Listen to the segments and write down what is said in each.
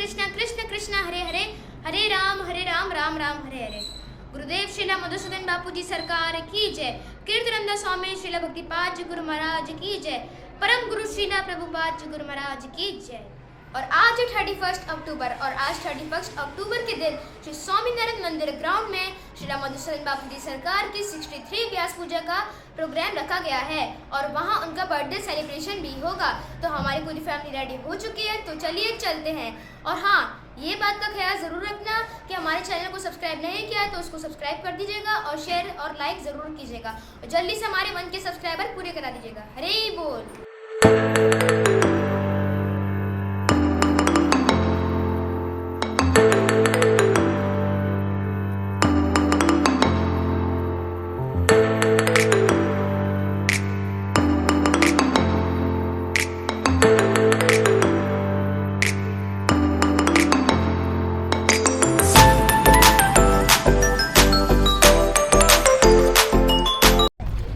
कृष्ण कृष्ण कृष्ण हरे हरे, हरे राम राम राम हरे हरे। गुरुदेव श्रीला मधुसूदन बापू जी सरकार की जय। कीर्तनंदा स्वामी श्रीला भक्तिपाद जी गुरु महाराज की जय। परम गुरु श्रीला प्रभुपाद जी गुरु महाराज की जय। और आज 31 अक्टूबर और आज 31 अक्टूबर के दिन श्री स्वामीनारायण मंदिर ग्राउंड में श्रीला मधुसूदन बापू जी सरकार की 63 व्यास पूजा का प्रोग्राम रखा गया है और वहां उनका बर्थडे सेलिब्रेशन भी होगा। तो हमारी पूरी फैमिली रेडी हो चुकी है, तो चलिए चलते हैं। और हाँ, ये बात का ख्याल ज़रूर रखना कि हमारे चैनल को सब्सक्राइब नहीं किया तो उसको सब्सक्राइब कर दीजिएगा और शेयर और लाइक ज़रूर कीजिएगा और जल्दी से हमारे 1 के सब्सक्राइबर पूरे करा दीजिएगा। हरे बोल।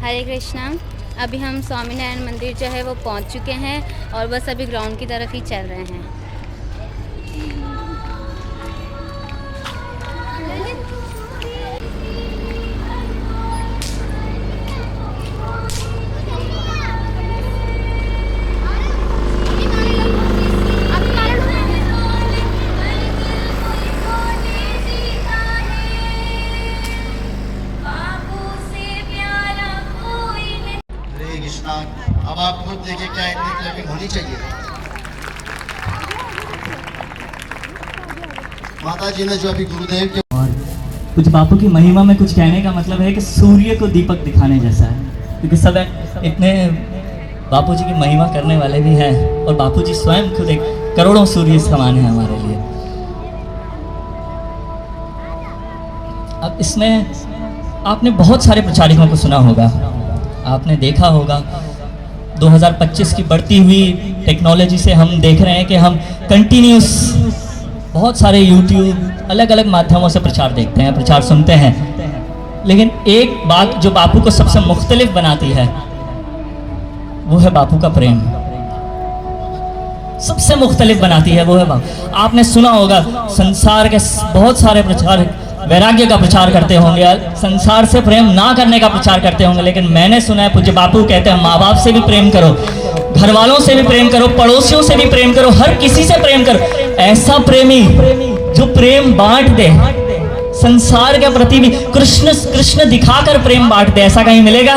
हरे कृष्णा। अभी हम स्वामीनारायण मंदिर जो है वो पहुंच चुके हैं और बस अभी ग्राउंड की तरफ ही चल रहे हैं। अब आप खुद देखिए क्या इतनी क्लैपिंग होनी चाहिए। माता जी ने जो अभी गुरुदेव के और कुछ बापू की महिमा में कुछ कहने का मतलब है कि सूर्य को दीपक दिखाने जैसा है, क्योंकि सब इतने बापू जी की महिमा करने वाले भी हैं और बापू जी स्वयं खुद एक करोड़ों सूर्य समान है हमारे लिए। अब इसमें आपने बहुत सारे प्रचारकों को सुना होगा, आपने देखा होगा 2025 की बढ़ती हुई टेक्नोलॉजी से हम देख रहे हैं कि हम कंटिन्यूस बहुत सारे यूट्यूब अलग अलग माध्यमों से प्रचार देखते हैं, प्रचार सुनते हैं, लेकिन एक बात जो बापू को सबसे मुख्तलिफ बनाती है वो है बापू का प्रेम। सबसे मुख्तलिफ बनाती है वो है बापू। आपने सुना होगा संसार के बहुत सारे प्रचार वैराग्य का प्रचार करते होंगे, संसार से प्रेम ना करने का प्रचार करते होंगे, लेकिन मैंने सुना है पूज्य बापू कहते हैं माँ बाप से भी प्रेम करो, घर वालों से भी प्रेम करो, पड़ोसियों से भी प्रेम करो, हर किसी से प्रेम करो। ऐसा प्रेमी जो प्रेम बांट दे, संसार के प्रति भी कृष्ण कृष्ण दिखाकर प्रेम बांट दे, ऐसा कहीं मिलेगा?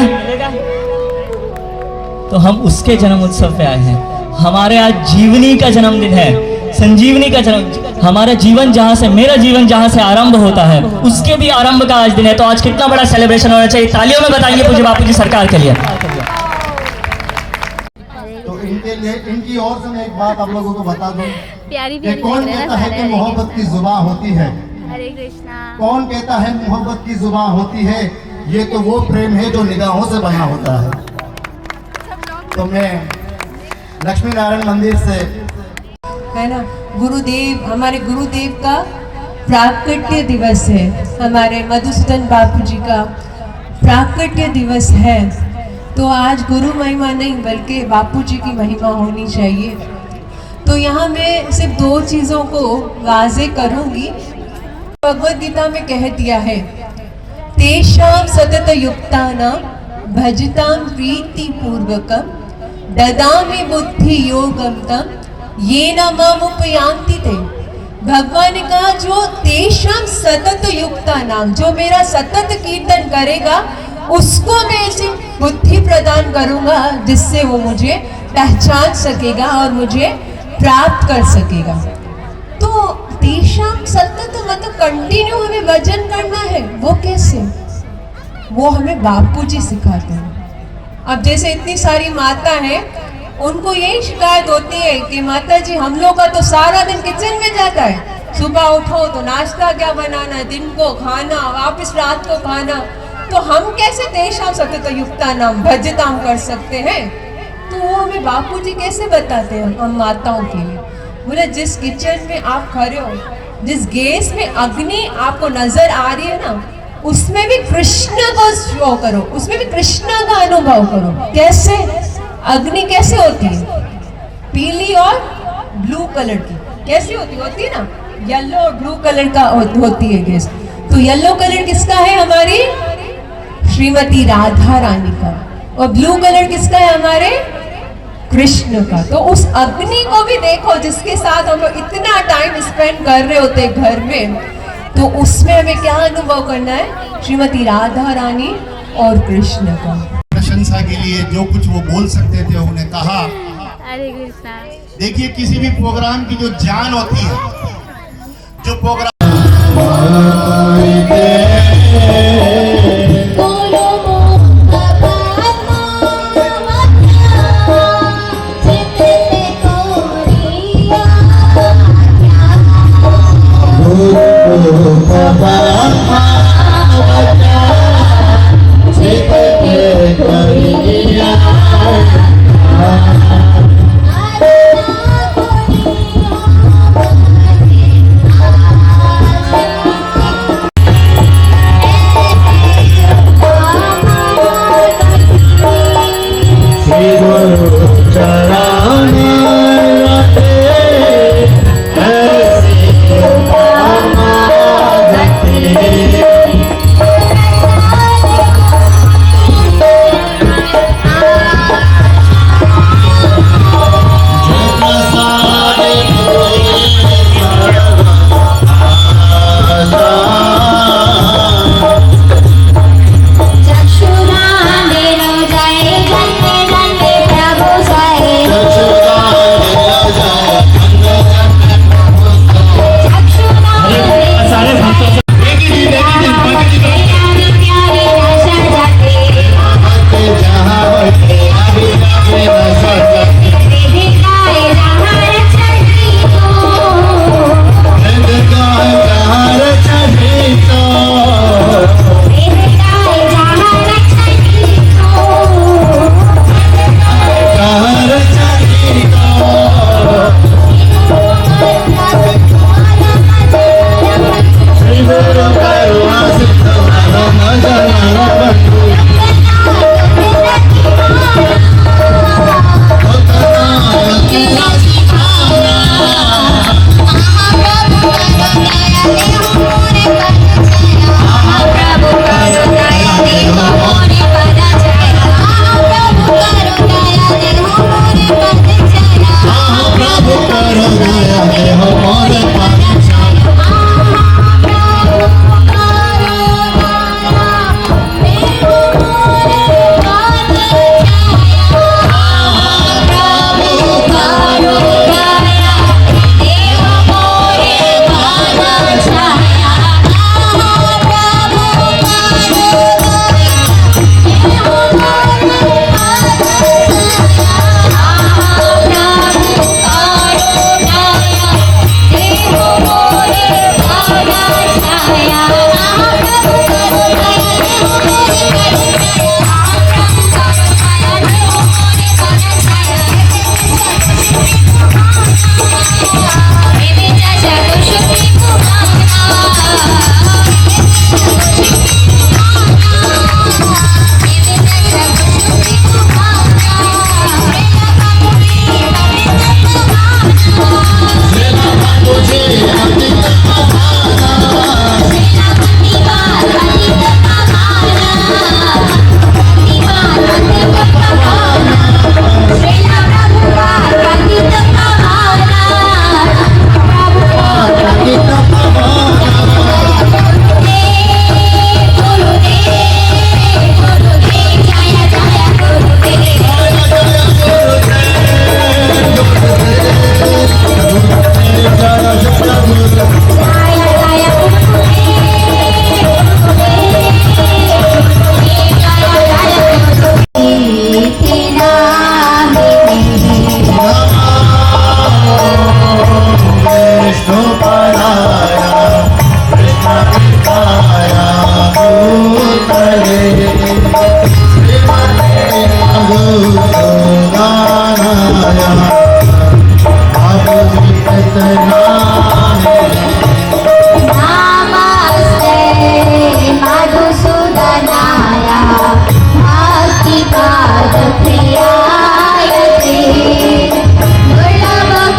तो हम उसके जन्म उत्सव पे आए हैं। हमारे आज जीवनी का जन्मदिन है, संजीवनी का जन्म। हमारा जीवन जहाँ से, मेरा जीवन जहाँ से आरंभ होता है उसके भी आरंभ का आज दिन है। तो आज कितना बड़ा सेलिब्रेशन होना चाहिए, तालियों में बताइए पूज्य बापू जी सरकार के लिए। तो इनके लिए, इनकी ओर से मैं एक बात आप लोगों को बता दूं प्यारी कि कौन कहता है कि मोहब्बत की जुबान होती है? हरे कृष्णा। कौन कहता है मोहब्बत की जुबान होती है? ये तो वो प्रेम है जो निगाहों से बना होता है। तो मैं लक्ष्मी नारायण मंदिर से है ना, गुरुदेव, हमारे गुरुदेव का प्राकट्य दिवस है, हमारे मधुसूदन बापू जी का प्राकट्य दिवस है। तो आज गुरु महिमा नहीं बल्कि बापू जी की महिमा होनी चाहिए। तो यहाँ मैं सिर्फ 2 चीज़ों को वाजे करूँगी। भगवद गीता में कह दिया है, तेषां सतत युक्तानां भजतां प्रीति पूर्वकं ददामि बुद्धि योगम तम ये न मामुपयांति ते। भगवान ने कहा जो तेषां सतत युक्ता नाम, जो मेरा सतत कीर्तन करेगा उसको मैं ऐसी बुद्धि प्रदान करूंगा जिससे वो मुझे पहचान सकेगा और मुझे प्राप्त कर सकेगा। तो तेषां सतत मतलब कंटिन्यू हमें भजन करना है। वो कैसे? वो हमें बापू जी सिखाते हैं। अब जैसे इतनी सारी माता है, उनको यही शिकायत होती है कि माता जी हम लोग का तो सारा दिन किचन में जाता है, सुबह उठो तो नाश्ता क्या बनाना, दिन को खाना, वापस रात को खाना, तो हम कैसे तेषां सतत युक्ता नाम भजताम कर सकते हैं? तो वो हमें बापू जी कैसे बताते हैं हम माताओं के लिए। बोले जिस किचन में आप खड़े हो, जिस गैस में अग्नि आपको नजर आ रही है ना, उसमें भी कृष्ण को शो करो, उसमें भी कृष्ण का अनुभव करो। कैसे? अग्नि कैसे होती है? पीली और ब्लू कलर की। कैसी होती है ना, येलो और ब्लू कलर का होती है गैस। तो येलो कलर किसका है? हमारी श्रीमती राधा रानी का। और ब्लू कलर किसका है? हमारे कृष्ण का। तो उस अग्नि को भी देखो जिसके साथ हम लोग इतना टाइम स्पेंड कर रहे होते घर में, तो उसमें हमें क्या अनुभव करना है? श्रीमती राधा रानी और कृष्ण का। प्रशंसा के लिए जो कुछ वो बोल सकते थे उन्हें कहा। हरे कृष्णा। देखिए किसी भी प्रोग्राम की जो जान होती है, जो प्रोग्राम प्रियाय ते दुर्लभ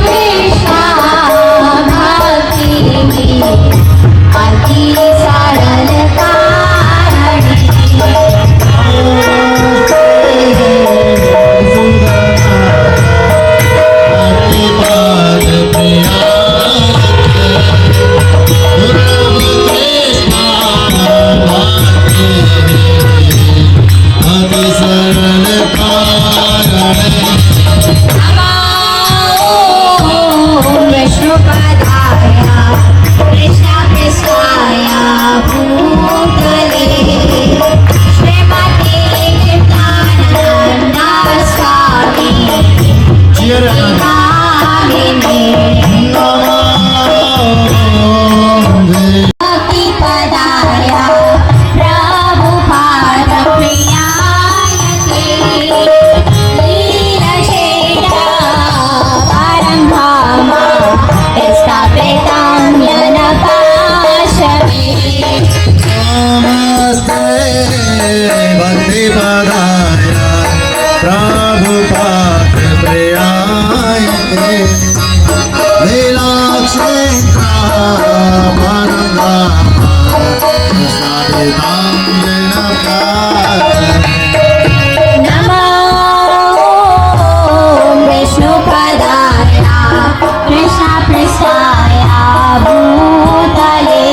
कृष्णा पधाया कृष्ण कृष्णाया भूतले श्रीमती कीर्तनानंदा स्वामी भक्ति पधाया प्रभुपाद प्रियायते लीलशेषा परं धाम स्थापितं येन पाशवे नमस्ते भक्ति पदाया प्रभुपाद प्रियायते लीलाक्षेत्रा परं धाम स्थापितं येन पाशवे नमो विष्णुपदाया कृष्णपृष्ठाया भूतले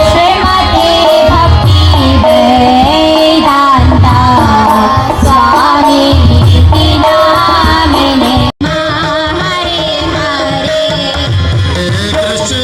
श्रीमते भक्ति वेदांता स्वामी नामिने हरे हरे कृष्ण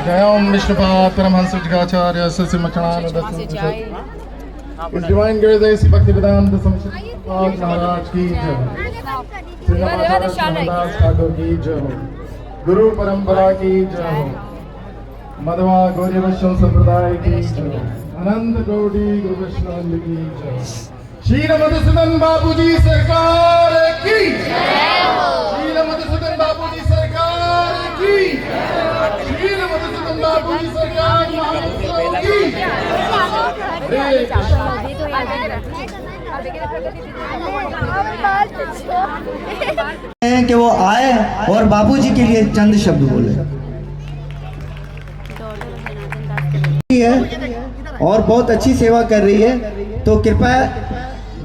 जय ओम विष्णुपाद परमहंस विद्याचार्य सस्य मखणानंद इस डिवाइन ग्रेस भक्ति वेदांत संस्कृत महाराज की जय श्री रामदास ठाकुर की जय हो गुरु परंपरा की जय हो मध्वा गौरी वैष्णव संप्रदाय की जय हो अनंत कोटि गुरु वैष्णव की जय श्री मधुसूदन बापू जी सरकार की जय हो श्री मधुसूदन बापू जी सरकार की श्री मधुसूदन बापू जी सरकार की हरे कि वो आए और बापूजी के लिए चंद शब्द बोले और बहुत अच्छी सेवा कर रही है, तो कृपया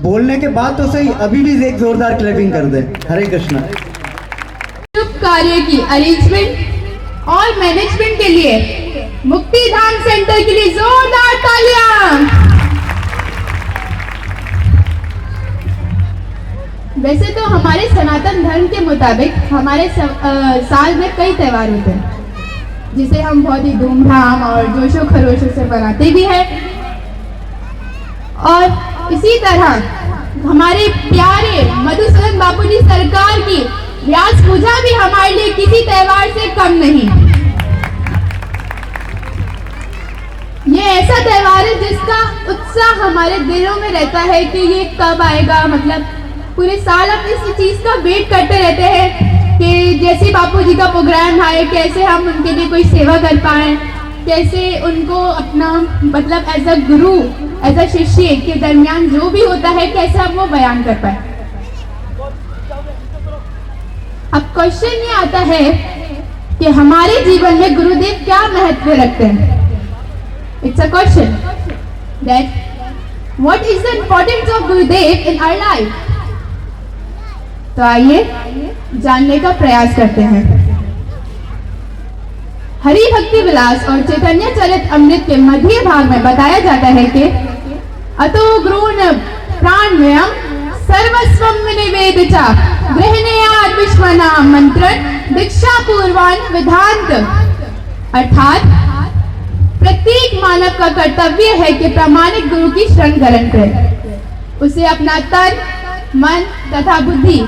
बोलने के बाद तो सही अभी भी एक जोरदार क्लैपिंग कर दे। हरे कृष्णा। शुभ कार्य की अरेंजमेंट और मैनेजमेंट के लिए मुक्ति धाम सेंटर के लिए जोरदार तालियां। वैसे तो हमारे सनातन धर्म के मुताबिक हमारे साल में कई त्योहार होते हैं जिसे हम बहुत ही धूमधाम और जोशो खरोशों से मनाते भी हैं, और इसी तरह हमारे प्यारे मधुसूदन बापू जी सरकार की व्यास पूजा भी हमारे लिए किसी त्योहार से कम नहीं। ये ऐसा त्योहार है जिसका उत्साह हमारे दिलों में रहता है कि ये कब आएगा, मतलब पूरे साल हम इस चीज का वेट करते रहते हैं कि जैसे बापू जी का प्रोग्राम आए कैसे हम उनके लिए कोई सेवा कर पाए, कैसे उनको अपना मतलब as a Guru as a शिष्य के दरमियान जो भी होता है कैसे हम वो बयान कर पाए। अब क्वेश्चन ये आता है कि हमारे जीवन में गुरुदेव क्या महत्व रखते हैं। It's a question that what is the importance of Gurudev in our life. तो आइए जानने का प्रयास करते हैं। हरि भक्ति विलास और चैतन्य चरित अमृत के मध्य भाग में बताया जाता है कि अतो गुरुन प्राणमयम सर्वस्वम निवेदित गृहणीयात् विश्वनाम मंत्र दीक्षा पूर्वान विधांत। अर्थात प्रत्येक मानव का कर्तव्य है कि प्रामाणिक गुरु की शरण ग्रहण करे, उसे अपना तन मन तथा बुद्धि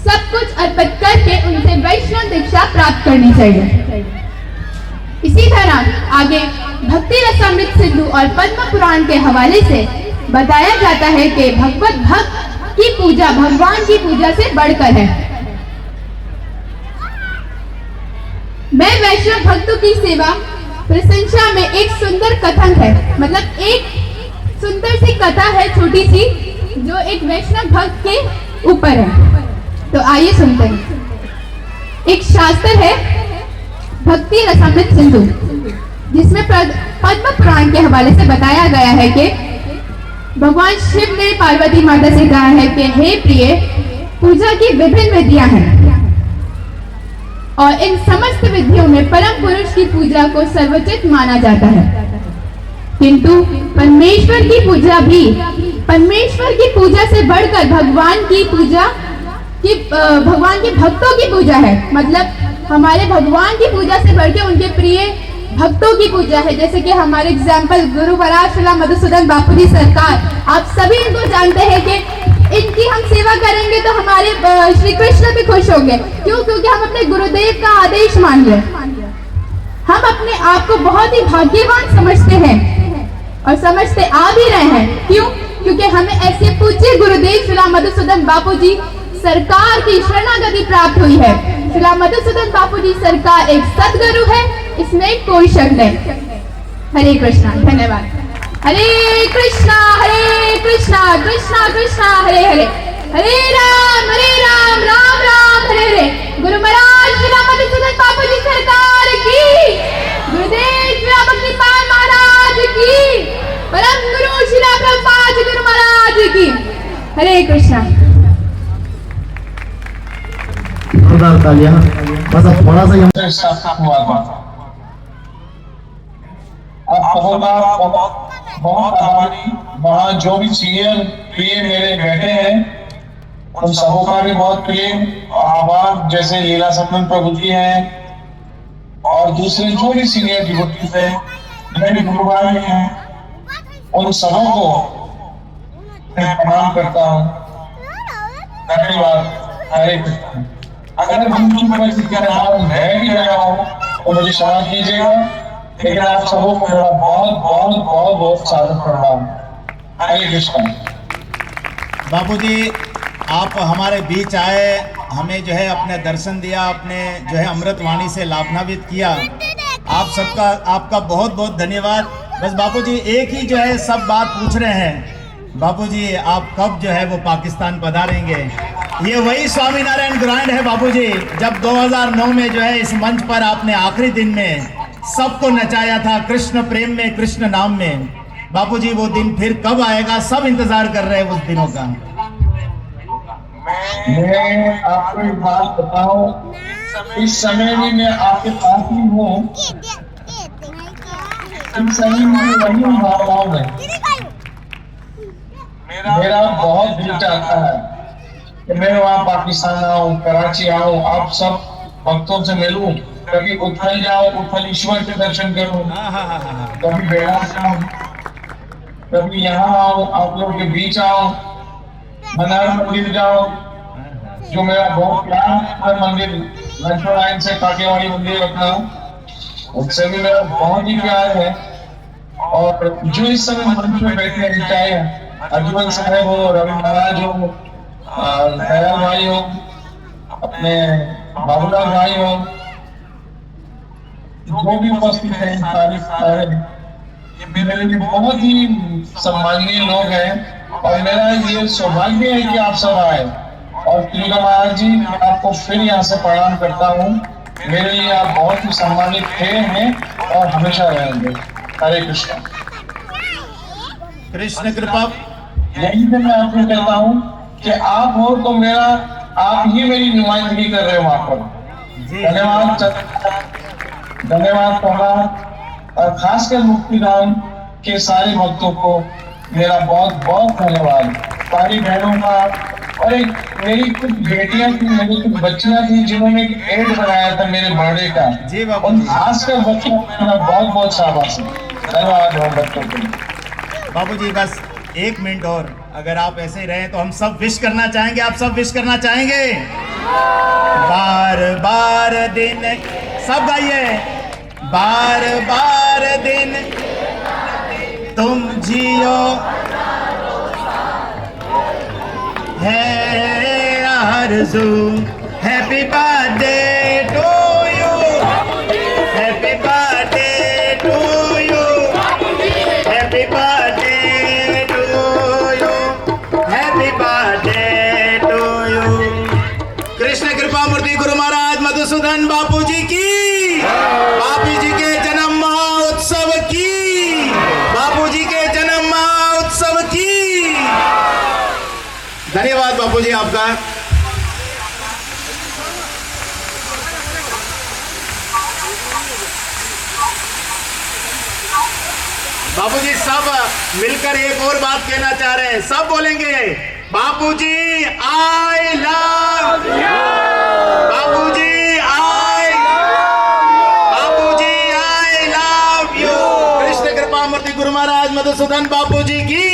सब कुछ अर्पित करके उनसे वैष्णव दीक्षा प्राप्त करनी चाहिए। इसी तरह आगे भक्ति रसामृत सिंधु और पद्म पुराण के हवाले से बताया जाता है कि भगवत भक्त की पूजा भगवान की पूजा से बढ़कर है। मैं वैष्णव भक्तों की सेवा प्रशंसा में एक सुंदर कथन है, मतलब एक सुंदर सी कथा है छोटी सी, जो एक वैष्णव भक्त के ऊपर है। तो आइए सुनते हैं। एक शास्त्र है भक्ति रसामृत सिंधु, जिसमें पद्म पुराण के हवाले से बताया गया है कि भगवान शिव ने पार्वती माता से कहा है कि हे प्रिय, पूजा की विभिन्न विधियां हैं और इन समस्त विधियों में परम पुरुष की पूजा को सर्वोच्च माना जाता है, किंतु परमेश्वर की पूजा भी परमेश्वर की पूजा से बढ़कर भगवान की पूजा की भगवान के भक्तों की पूजा है। मतलब हमारे भगवान की पूजा से बढ़कर उनके प्रिय भक्तों की पूजा है। जैसे कि हमारे एग्जाम्पल गुरु महाराज श्री मधुसूदन बापू जी सरकार, आप सभी इनको जानते हैं कि इनकी हम सेवा करेंगे तो हमारे श्री कृष्ण भी खुश होंगे। क्यों? क्योंकि हम अपने गुरुदेव का आदेश मान रहे हैं। हम अपने आप को बहुत ही भाग्यवान समझते हैं और समझते आ भी रहे हैं। क्यों? क्योंकि हमें ऐसे पूज्य गुरुदेव श्री मधुसूदन बापू जी सरकार की शरणागति प्राप्त हुई है। श्री मधुसूदन बापू जी सरकार एक सदगुरु है, इसमें कोई शक नहीं। हरे कृष्णा, धन्यवाद। हरे कृष्णा कृष्णा कृष्णा हरे हरे, हरे राम राम राम हरे हरे। गुरु महाराज श्री मधुसूदन बापू जी सरकार की, गुरुदेव श्री भक्तिपाल महाराज की, परम गुरु श्री प्रभुपाद गुरु महाराज की। हरे कृष्णा। तालियां, बस अब थोड़ा सा हुआ बहुत आभारी। वहाँ जो भी सीनियर प्रिय मेरे बैठे हैं उन सबों का भी बहुत प्रेम और आभार। जैसे लीला सपन प्रभु जी हैं और दूसरे जो भी सीनियर डिवोटीज हैं, मेरे गुरु भाई हैं, उन सबों को मैं प्रणाम करता हूँ। धन्यवाद। हरे कृष्ण। अगर उनकी परिस्थिति मैं भी रहा हूँ तो मुझे क्षमा कीजिएगा, लेकिन आप सबों को मेरा बहुत बहुत बहुत बहुत सादर प्रणाम। हरे कृष्ण। बापूजी, आप हमारे बीच आए, हमें जो है अपने दर्शन दिया, अपने जो है अमृत वाणी से लाभान्वित किया। आप सबका आपका बहुत बहुत धन्यवाद। बस बापूजी एक ही जो है सब बात पूछ रहे हैं, बापूजी आप कब जो है वो पाकिस्तान पधारेंगे? ये वही स्वामीनारायण ग्रांड है बापूजी, जब 2009 में जो है इस मंच पर आपने आखिरी दिन में सबको नचाया था कृष्ण प्रेम में, कृष्ण नाम में। बापूजी वो दिन फिर कब आएगा? सब इंतजार कर रहे हैं उस दिनों का। मैं आपको एक बात बताऊं, इस समय भी मैं आपके पास ही हूँ, इस समय में वही भावनाओं में मेरा बहुत दिल चाहता है कि मैं वहाँ पाकिस्तान आऊँ, कराची आऊँ, आप सब भक्तों से मिलूं, कभी उथल जाओ, उथलेश्वर के दर्शन करूं, कभी बेलास जाऊं, कभी यहाँ आओ, आप लोगों के बीच आओ, मनार मंदिर जाओ, जो मेरा बहुत प्यार मंदिर लक्ष्मण लाइन से काटेवाड़ी मंदिर अपना, उससे भी मेरा बहुत ही प्यार है। और जो इस समय मंच में बैठे हैं, चाहे अजमल साहब हो, रवि महाराज हो, दयाल भाई हो, अपने बाबूलाल भाई हो, जो भी उपस्थित है, सारे मेरे लिए बहुत ही सम्माननीय लोग हैं और मेरा ये सौभाग्य है कि आप सब आए। और त्रिका महाराज जी, मैं आपको फिर यहाँ से प्रणाम करता हूँ। मेरे लिए आप बहुत ही सम्मानित थे, हैं और हमेशा रहेंगे। हरे कृष्ण। कृष्ण कृपा। यही से मैं आपको कहता हूँ कि आप हो तो मेरा, आप ही मेरी नुमाइंदगी कर रहे हो वहां पर। धन्यवाद प्रभात, और खासकर मुक्तिधाम के सारे भक्तों को मेरा बहुत बहुत धन्यवाद। सारी बहनों का, और एक मेरी कुछ बेटियां थी, मेरी कुछ बच्चियां थी जिन्होंने एक एड बनाया था मेरे बर्थडे का, उन खासकर बच्चों को मेरा बहुत बहुत शाबाश। धन्यवाद बच्चों को। बाबूजी बस 1 मिनट और, अगर आप ऐसे ही रहे तो हम सब विश करना चाहेंगे। आप सब विश करना चाहेंगे? बार बार दिन, सब गाइए। बार बार दिन तुम जियो, है आरज़ू happy birthday to you happy birthday to you happy birthday to you happy birthday to you. Krishna Kripa Murti Guru Maharaj Madhusudan बापू जी की, बापू जी के जन्म महोत्सव की, बापू जी के जन्म महोत्सव की। धन्यवाद बापू जी आपका। बापूजी सब मिलकर एक और बात कहना चाह रहे हैं, सब बोलेंगे Bapuji I love you, Bapuji I love you. Krishna Kripa Murti Guru Maharaj Madhusudan बापू जी की,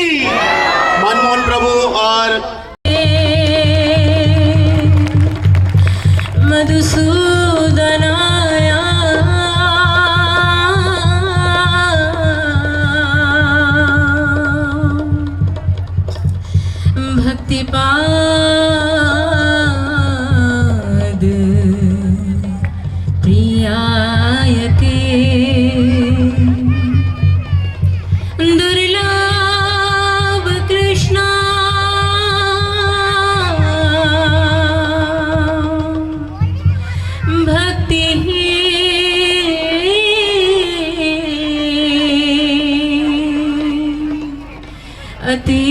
मनमोहन प्रभु और मधुसूदनाया भक्तिपाद प्रियायते दुर्लभ कृष्णा भक्ति अति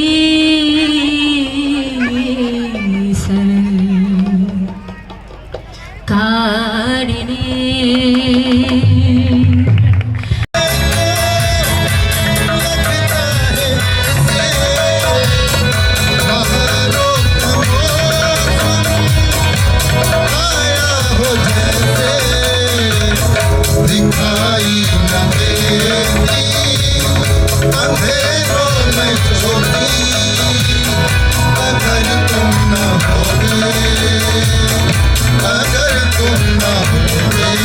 अगर तुम न होगे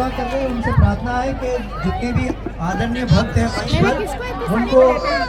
सेवा कर रहे हैं उनसे प्रार्थना है कि जितने भी आदरणीय भक्त हैं मंच पर उनको